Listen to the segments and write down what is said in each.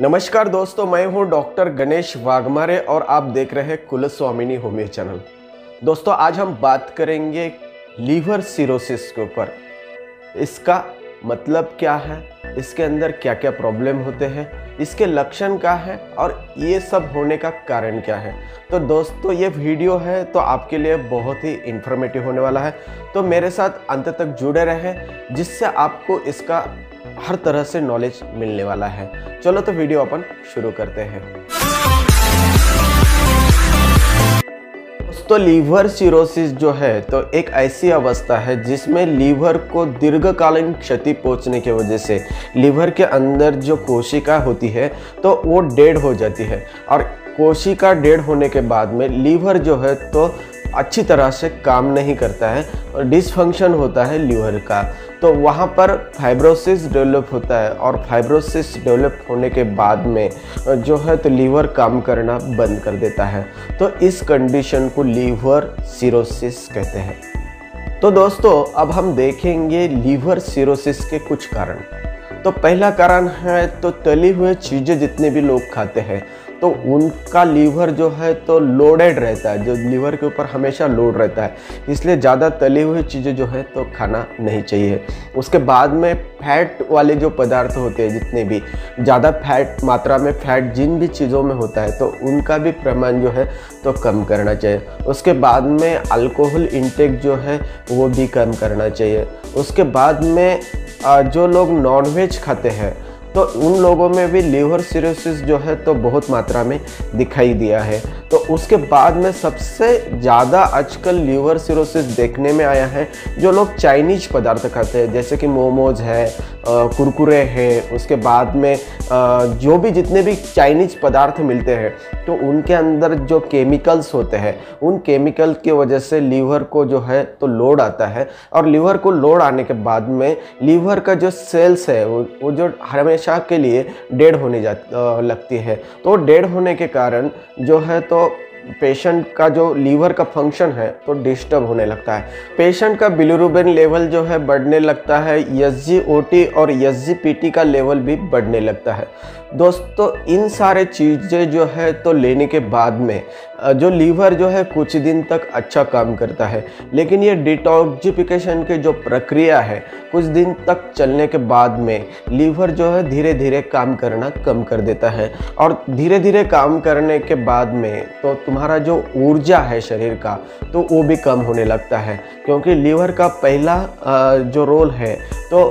नमस्कार दोस्तों, मैं हूं डॉक्टर गणेश वाघमारे और आप देख रहे हैं कुलस्वामिनी होमियो चैनल। दोस्तों, आज हम बात करेंगे लीवर सिरोसिस के ऊपर। इसका मतलब क्या है, इसके अंदर क्या क्या प्रॉब्लम होते हैं, इसके लक्षण क्या है और ये सब होने का कारण क्या है। तो दोस्तों, ये वीडियो है तो आपके लिए बहुत ही इंफॉर्मेटिव होने वाला है, तो मेरे साथ अंत तक जुड़े रहें जिससे आपको इसका हर तरह से नॉलेज मिलने वाला है। चलो तो वीडियो अपन शुरू करते हैं। दोस्तों, लीवर सिरोसिस जो है तो एक ऐसी अवस्था है जिसमें लीवर को दीर्घकालीन क्षति पहुंचने की वजह से लीवर के अंदर जो कोशिका होती है तो वो डेड हो जाती है, और कोशिका डेड होने के बाद में लीवर जो है तो अच्छी तरह से काम नहीं करता है और डिसफंक्शन होता है लीवर का। तो वहाँ पर फाइब्रोसिस डेवलप होता है, और फाइब्रोसिस डेवलप होने के बाद में जो है तो लीवर काम करना बंद कर देता है। तो इस कंडीशन को लीवर सिरोसिस कहते हैं। तो दोस्तों, अब हम देखेंगे लीवर सिरोसिस के कुछ कारण। तो पहला कारण है तो तली हुए चीज़ें जितने भी लोग खाते हैं तो उनका लीवर जो है तो लोडेड रहता है, जो लीवर के ऊपर हमेशा लोड रहता है, इसलिए ज़्यादा तली हुई चीज़ें जो है तो खाना नहीं चाहिए। उसके बाद में फैट वाले जो पदार्थ होते हैं, जितने भी ज़्यादा फैट मात्रा में फैट जिन भी चीज़ों में होता है तो उनका भी प्रमाण जो है तो कम करना चाहिए। उसके बाद में अल्कोहल इंटेक जो है वो भी कम करना चाहिए। उसके बाद में जो लोग नॉनवेज खाते हैं तो उन लोगों में भी लीवर सिरोसिस जो है तो बहुत मात्रा में दिखाई दिया है। तो उसके बाद में सबसे ज़्यादा आजकल लीवर सिरोसिस देखने में आया है जो लोग चाइनीज पदार्थ खाते हैं, जैसे कि मोमोज है, कुरकुरे हैं। उसके बाद में जो भी जितने भी चाइनीज पदार्थ मिलते हैं तो उनके अंदर जो केमिकल्स होते हैं, उन केमिकल की वजह से लीवर को जो है तो लोड आता है, और लीवर को लोड आने के बाद में लीवर का जो सेल्स है वो जो हमेशा के लिए डेड होने लगती है। तो डेड होने के कारण जो है तो पेशेंट का जो लीवर का फंक्शन है तो डिस्टर्ब होने लगता है। पेशेंट का बिलिरुबिन लेवल जो है बढ़ने लगता है, SGOT और SGPT का लेवल भी बढ़ने लगता है। दोस्तों, इन सारे चीज़ें जो है तो लेने के बाद में जो लीवर जो है कुछ दिन तक अच्छा काम करता है, लेकिन ये डिटॉक्सिफिकेशन की जो प्रक्रिया है कुछ दिन तक चलने के बाद में लीवर जो है धीरे धीरे काम करना कम कर देता है, और धीरे धीरे काम करने के बाद में तो तुम्हारा जो ऊर्जा है शरीर का तो वो भी कम होने लगता है, क्योंकि लीवर का पहला जो रोल है तो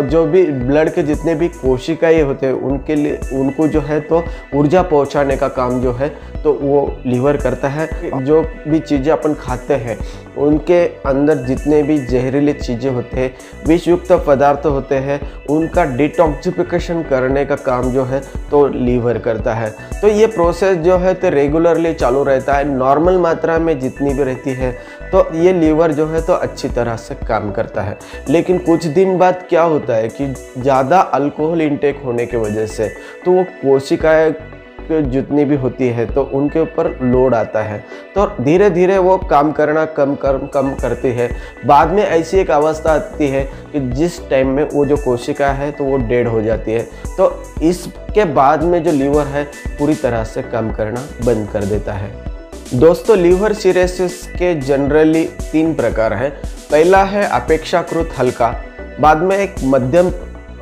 जो भी ब्लड के जितने भी कोशिकाएं होते हैं उनके लिए उनको जो है तो ऊर्जा पहुंचाने का काम जो है तो वो लीवर करता है। जो भी चीज़ें अपन खाते हैं उनके अंदर जितने भी जहरीली चीज़ें होते हैं, विषयुक्त पदार्थ होते हैं, उनका डिटॉक्सिफिकेशन करने का काम जो है तो लीवर करता है। तो ये प्रोसेस जो है तो रेगुलरली चालू रहता है, नॉर्मल मात्रा में जितनी भी रहती है तो ये लीवर जो है तो अच्छी तरह से काम करता है। लेकिन कुछ दिन बाद क्या होता है कि ज़्यादा अल्कोहल इंटेक होने की वजह से तो वो कोशिकाएं जितनी भी होती है तो उनके ऊपर लोड आता है, तो धीरे धीरे वो काम करना कम करती है। बाद में ऐसी एक अवस्था आती है कि जिस टाइम में वो जो कोशिका है तो वो डेड हो जाती है। तो इसके बाद में जो लीवर है पूरी तरह से काम करना बंद कर देता है। दोस्तों, लीवर सिरोसिस के जनरली 3 प्रकार है। पहला है अपेक्षाकृत हल्का, बाद में एक मध्यम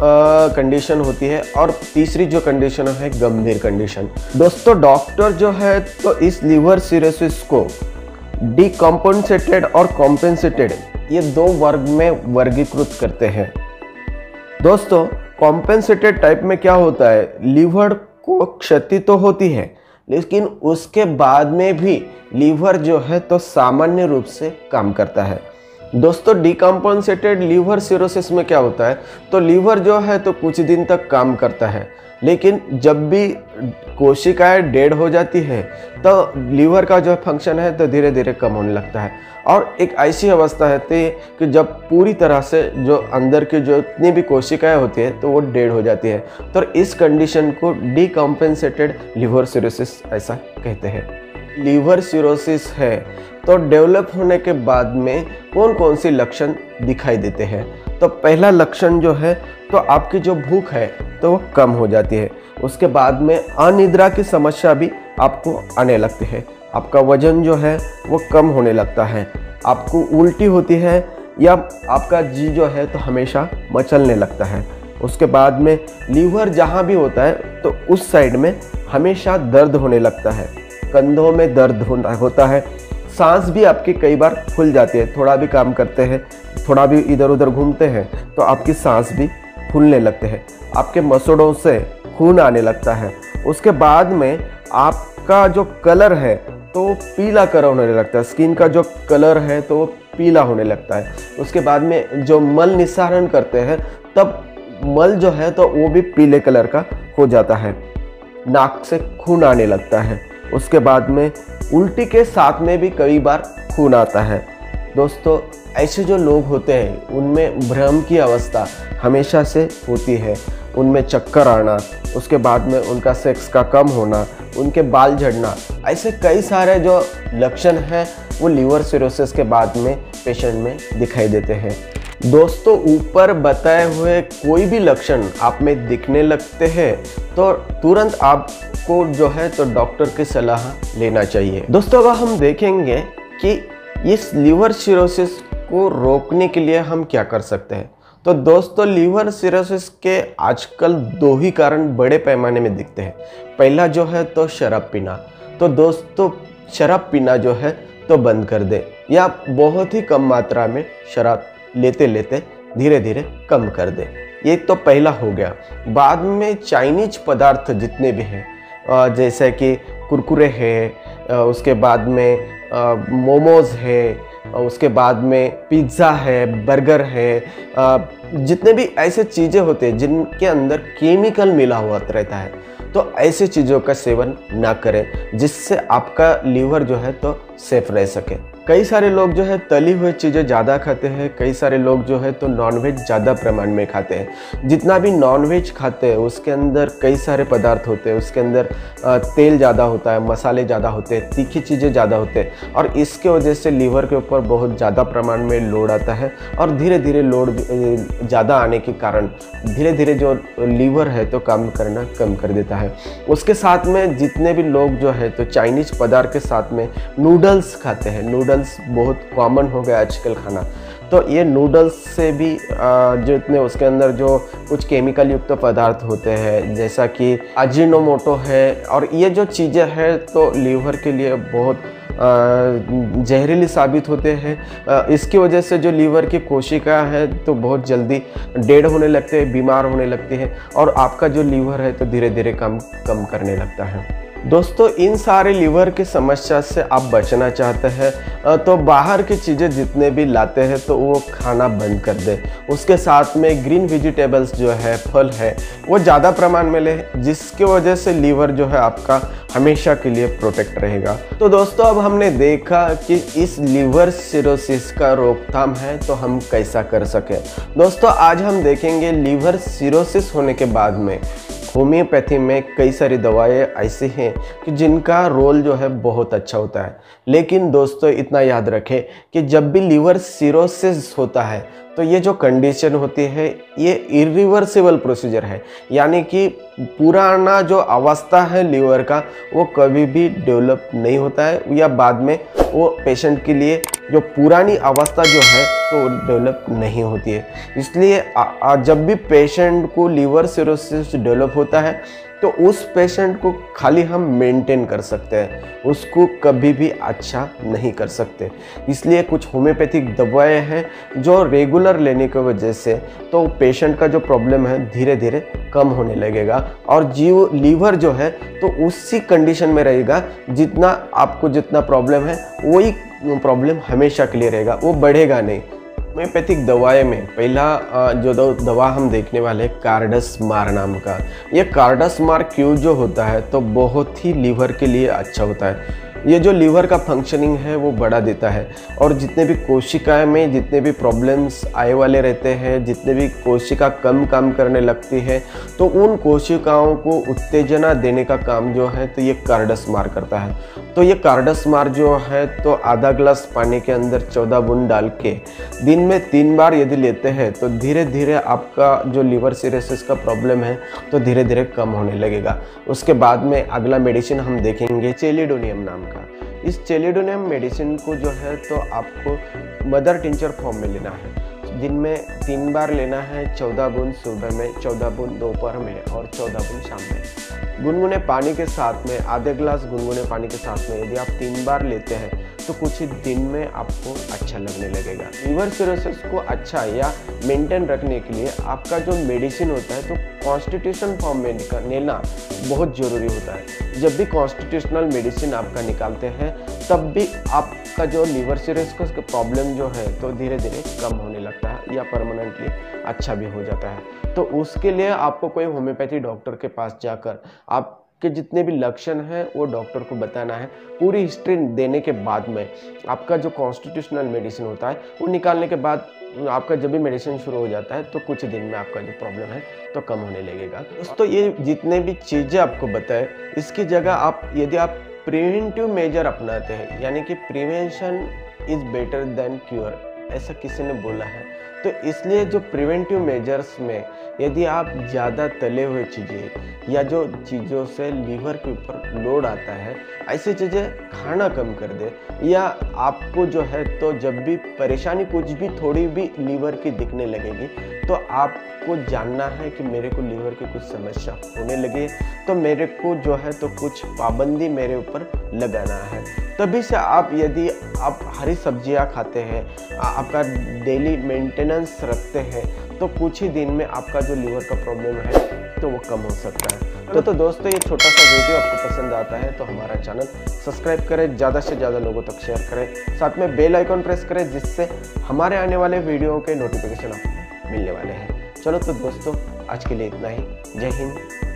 कंडीशन होती है, और तीसरी जो कंडीशन है गंभीर कंडीशन। दोस्तों, डॉक्टर जो है तो इस लीवर सिरोसिस को डिकम्पेंसेटेड और कॉम्पेंसेटेड ये 2 वर्ग में वर्गीकृत करते हैं। दोस्तों, कॉम्पेंसेटेड टाइप में क्या होता है, लीवर को क्षति तो होती है लेकिन उसके बाद में भी लीवर जो है तो सामान्य रूप से काम करता है। दोस्तों, डिकम्पेंसेटेड लीवर सिरोसिस में क्या होता है तो लीवर जो है तो कुछ दिन तक काम करता है, लेकिन जब भी कोशिकाएं डेड हो जाती है तो लीवर का जो फंक्शन है तो धीरे धीरे कम होने लगता है, और एक ऐसी अवस्था रहती है कि जब पूरी तरह से जो अंदर की जो इतनी भी कोशिकाएं होती है तो वो डेड हो जाती है। तो इस कंडीशन को डिकम्पेंसेटेड लीवर सिरोसिस ऐसा कहते हैं। लीवर सिरोसिस है तो डेवलप होने के बाद में कौन कौन सी लक्षण दिखाई देते हैं। तो पहला लक्षण जो है तो आपकी जो भूख है तो वो कम हो जाती है। उसके बाद में अनिद्रा की समस्या भी आपको आने लगती है। आपका वजन जो है वो कम होने लगता है, आपको उल्टी होती है या आपका जी जो है तो हमेशा मचलने लगता है। उसके बाद में लीवर जहाँ भी होता है तो उस साइड में हमेशा दर्द होने लगता है, कंधों में दर्द होता है, सांस भी आपकी कई बार फूल जाती है। थोड़ा भी काम करते हैं, थोड़ा भी इधर उधर घूमते हैं तो आपकी सांस भी फूलने लगते हैं, आपके मसोड़ों से खून आने लगता है। उसके बाद में आपका जो कलर है तो पीला कलर होने लगता है, स्किन का जो कलर है तो वो पीला होने लगता है। उसके बाद में जो मल निस्सारण करते हैं तब मल जो है तो वो भी पीले कलर का हो जाता है, नाक से खून आने लगता है। उसके बाद में उल्टी के साथ में भी कई बार खून आता है। दोस्तों, ऐसे जो लोग होते हैं उनमें भ्रम की अवस्था हमेशा से होती है, उनमें चक्कर आना, उसके बाद में उनका सेक्स का कम होना, उनके बाल झड़ना, ऐसे कई सारे जो लक्षण हैं वो लीवर सिरोसिस के बाद में पेशेंट में दिखाई देते हैं। दोस्तों, ऊपर बताए हुए कोई भी लक्षण आप में दिखने लगते हैं तो तुरंत आपको जो है तो डॉक्टर की सलाह लेना चाहिए। दोस्तों, अब हम देखेंगे कि इस लीवर सिरोसिस को रोकने के लिए हम क्या कर सकते हैं। तो दोस्तों, लीवर सिरोसिस के आजकल दो ही कारण बड़े पैमाने में दिखते हैं। पहला जो है तो शराब पीना। तो दोस्तों, शराब पीना जो है तो बंद कर दे या बहुत ही कम मात्रा में शराब लेते लेते धीरे धीरे कम कर दे, ये तो पहला हो गया। बाद में चाइनीज पदार्थ जितने भी हैं जैसे कि कुरकुरे है, उसके बाद में मोमोज है, उसके बाद में पिज़्ज़ा है, बर्गर है, जितने भी ऐसे चीज़ें होते हैं जिनके अंदर केमिकल मिला हुआ रहता है, तो ऐसे चीज़ों का सेवन ना करें जिससे आपका लीवर जो है तो सेफ रह सके। कई सारे लोग जो है तली हुई चीज़ें ज़्यादा खाते हैं, कई सारे लोग जो है तो नॉनवेज ज़्यादा प्रमाण में खाते हैं। जितना भी नॉनवेज खाते हैं उसके अंदर कई सारे पदार्थ होते हैं, उसके अंदर तेल ज़्यादा होता है, मसाले ज़्यादा होते हैं, तीखी चीज़ें ज़्यादा होते हैं और इसके वजह से लीवर के ऊपर बहुत ज़्यादा प्रमाण में लोड आता है और धीरे धीरे लोड ज़्यादा आने के कारण धीरे धीरे जो लीवर है तो काम करना कम कर देता है। उसके साथ में जितने भी लोग जो है तो चाइनीज पदार्थ के साथ में नूडल्स खाते हैं, नूडल्स बहुत कॉमन हो गया आजकल खाना, तो ये नूडल्स से भी जितने उसके अंदर जो कुछ केमिकल युक्त पदार्थ होते हैं जैसा कि अजीनोमोटो है और ये जो चीज़ें हैं तो लीवर के लिए बहुत जहरीली साबित होते हैं। इसकी वजह से जो लीवर की कोशिका है तो बहुत जल्दी डेड होने लगते हैं, बीमार होने लगते हैं और आपका जो लीवर है तो धीरे धीरे कम करने लगता है। दोस्तों, इन सारे लीवर की समस्या से आप बचना चाहते हैं तो बाहर की चीज़ें जितने भी लाते हैं तो वो खाना बंद कर दे। उसके साथ में ग्रीन वेजिटेबल्स जो है, फल है, वो ज़्यादा प्रमाण में ले, जिसकी वजह से लीवर जो है आपका हमेशा के लिए प्रोटेक्ट रहेगा। तो दोस्तों, अब हमने देखा कि इस लीवर सिरोसिस का रोकथाम है तो हम कैसा कर सकें। दोस्तों, आज हम देखेंगे लीवर सिरोसिस होने के बाद में होम्योपैथी में कई सारी दवाएं ऐसी हैं कि जिनका रोल जो है बहुत अच्छा होता है। लेकिन दोस्तों, इतना याद रखें कि जब भी लीवर सिरोसिस होता है तो ये जो कंडीशन होती है ये इरिवर्सिबल प्रोसीजर है, यानी कि पुराना जो अवस्था है लीवर का वो कभी भी डेवलप नहीं होता है या बाद में वो पेशेंट के लिए जो पुरानी अवस्था जो है तो डेवलप नहीं होती है। इसलिए जब भी पेशेंट को लीवर सिरोसिस डेवलप होता है तो उस पेशेंट को खाली हम मेंटेन कर सकते हैं, उसको कभी भी अच्छा नहीं कर सकते। इसलिए कुछ होम्योपैथिक दवाएं हैं जो रेगुलर लेने की वजह से तो पेशेंट का जो प्रॉब्लम है धीरे धीरे कम होने लगेगा और लीवर जो है तो उसी कंडीशन में रहेगा जितना आपको जितना प्रॉब्लम है वही प्रॉब्लम हमेशा के लिए रहेगा, वो बढ़ेगा नहीं। होम्योपैथिक दवाएं में पहला जो दवा हम देखने वाले हैं कार्डासमार नाम का। ये कार्डासमार क्यू जो होता है तो बहुत ही लीवर के लिए अच्छा होता है। ये जो लीवर का फंक्शनिंग है वो बढ़ा देता है। और जितने भी कोशिकाएं में जितने भी प्रॉब्लम्स आए वाले रहते हैं, जितने भी कोशिका कम काम करने लगती है, तो उन कोशिकाओं को उत्तेजना देने का काम जो है तो ये कार्डासमार करता है। तो ये कार्डासमार जो है तो आधा ग्लास पानी के अंदर 14 बूंद डाल के दिन में 3 बार यदि लेते हैं तो धीरे धीरे आपका जो लीवर सिरोसिस का प्रॉब्लम है तो धीरे धीरे कम होने लगेगा। उसके बाद में अगला मेडिसिन हम देखेंगे चेलिडोनियम नाम का। इस चेलिडोनियम मेडिसिन को जो है तो आपको मदर टिंचर फॉर्म में लेना है। दिन में 3 बार लेना है, 14 बूंद सुबह में, 14 बूंद दोपहर में और 14 बूंद शाम में। गुनगुने पानी के साथ में, आधे ग्लास गुनगुने पानी के साथ में यदि आप 3 बार लेते हैं तो कुछ ही दिन में आपको अच्छा लगने लगेगा। लीवर सिरोसिस को अच्छा या मेंटेन रखने के लिए आपका जो मेडिसिन होता है तो कॉन्स्टिट्यूशन फॉर्म में लेना बहुत ज़रूरी होता है। जब भी कॉन्स्टिट्यूशनल मेडिसिन आपका निकालते हैं तब भी आपका जो लीवर सिरोसिस का प्रॉब्लम जो है तो धीरे धीरे कम होने लगता है या परमानेंटली अच्छा भी हो जाता है। तो उसके लिए आपको कोई होम्योपैथी डॉक्टर के पास जाकर आपके जितने भी लक्षण हैं वो डॉक्टर को बताना है। पूरी हिस्ट्री देने के बाद में आपका जो कॉन्स्टिट्यूशनल मेडिसिन होता है वो निकालने के बाद आपका जब भी मेडिसिन शुरू हो जाता है तो कुछ दिन में आपका जो प्रॉब्लम है तो कम होने लगेगा। तो ये जितने भी चीज़ें आपको बताए इसकी जगह आप यदि आप प्रिवेंटिव मेजर अपनाते हैं, यानी कि prevention is better than cure, ऐसा किसी ने बोला है। तो इसलिए जो प्रिवेंटिव मेजर्स में यदि आप ज़्यादा तले हुए चीज़ें या जो चीज़ों से लीवर के ऊपर लोड आता है ऐसी चीज़ें खाना कम कर दे, या आपको जो है तो जब भी परेशानी कुछ भी थोड़ी भी लीवर की दिखने लगेगी तो आपको जानना है कि मेरे को लीवर की कुछ समस्या होने लगी तो मेरे को जो है तो कुछ पाबंदी मेरे ऊपर लगाना है। तभी से आप यदि आप हरी सब्जियां खाते हैं, आपका डेली मेंटेनेंस रखते हैं तो कुछ ही दिन में आपका जो लीवर का प्रॉब्लम है तो वो कम हो सकता है। तो दोस्तों ये छोटा सा वीडियो आपको पसंद आता है तो हमारा चैनल सब्सक्राइब करें, ज़्यादा से ज़्यादा लोगों तक शेयर करें, साथ में बेल आइकॉन प्रेस करें जिससे हमारे आने वाले वीडियो के नोटिफिकेशन आपको मिलने वाले हैं। चलो तो दोस्तों आज के लिए इतना ही। जय हिंद।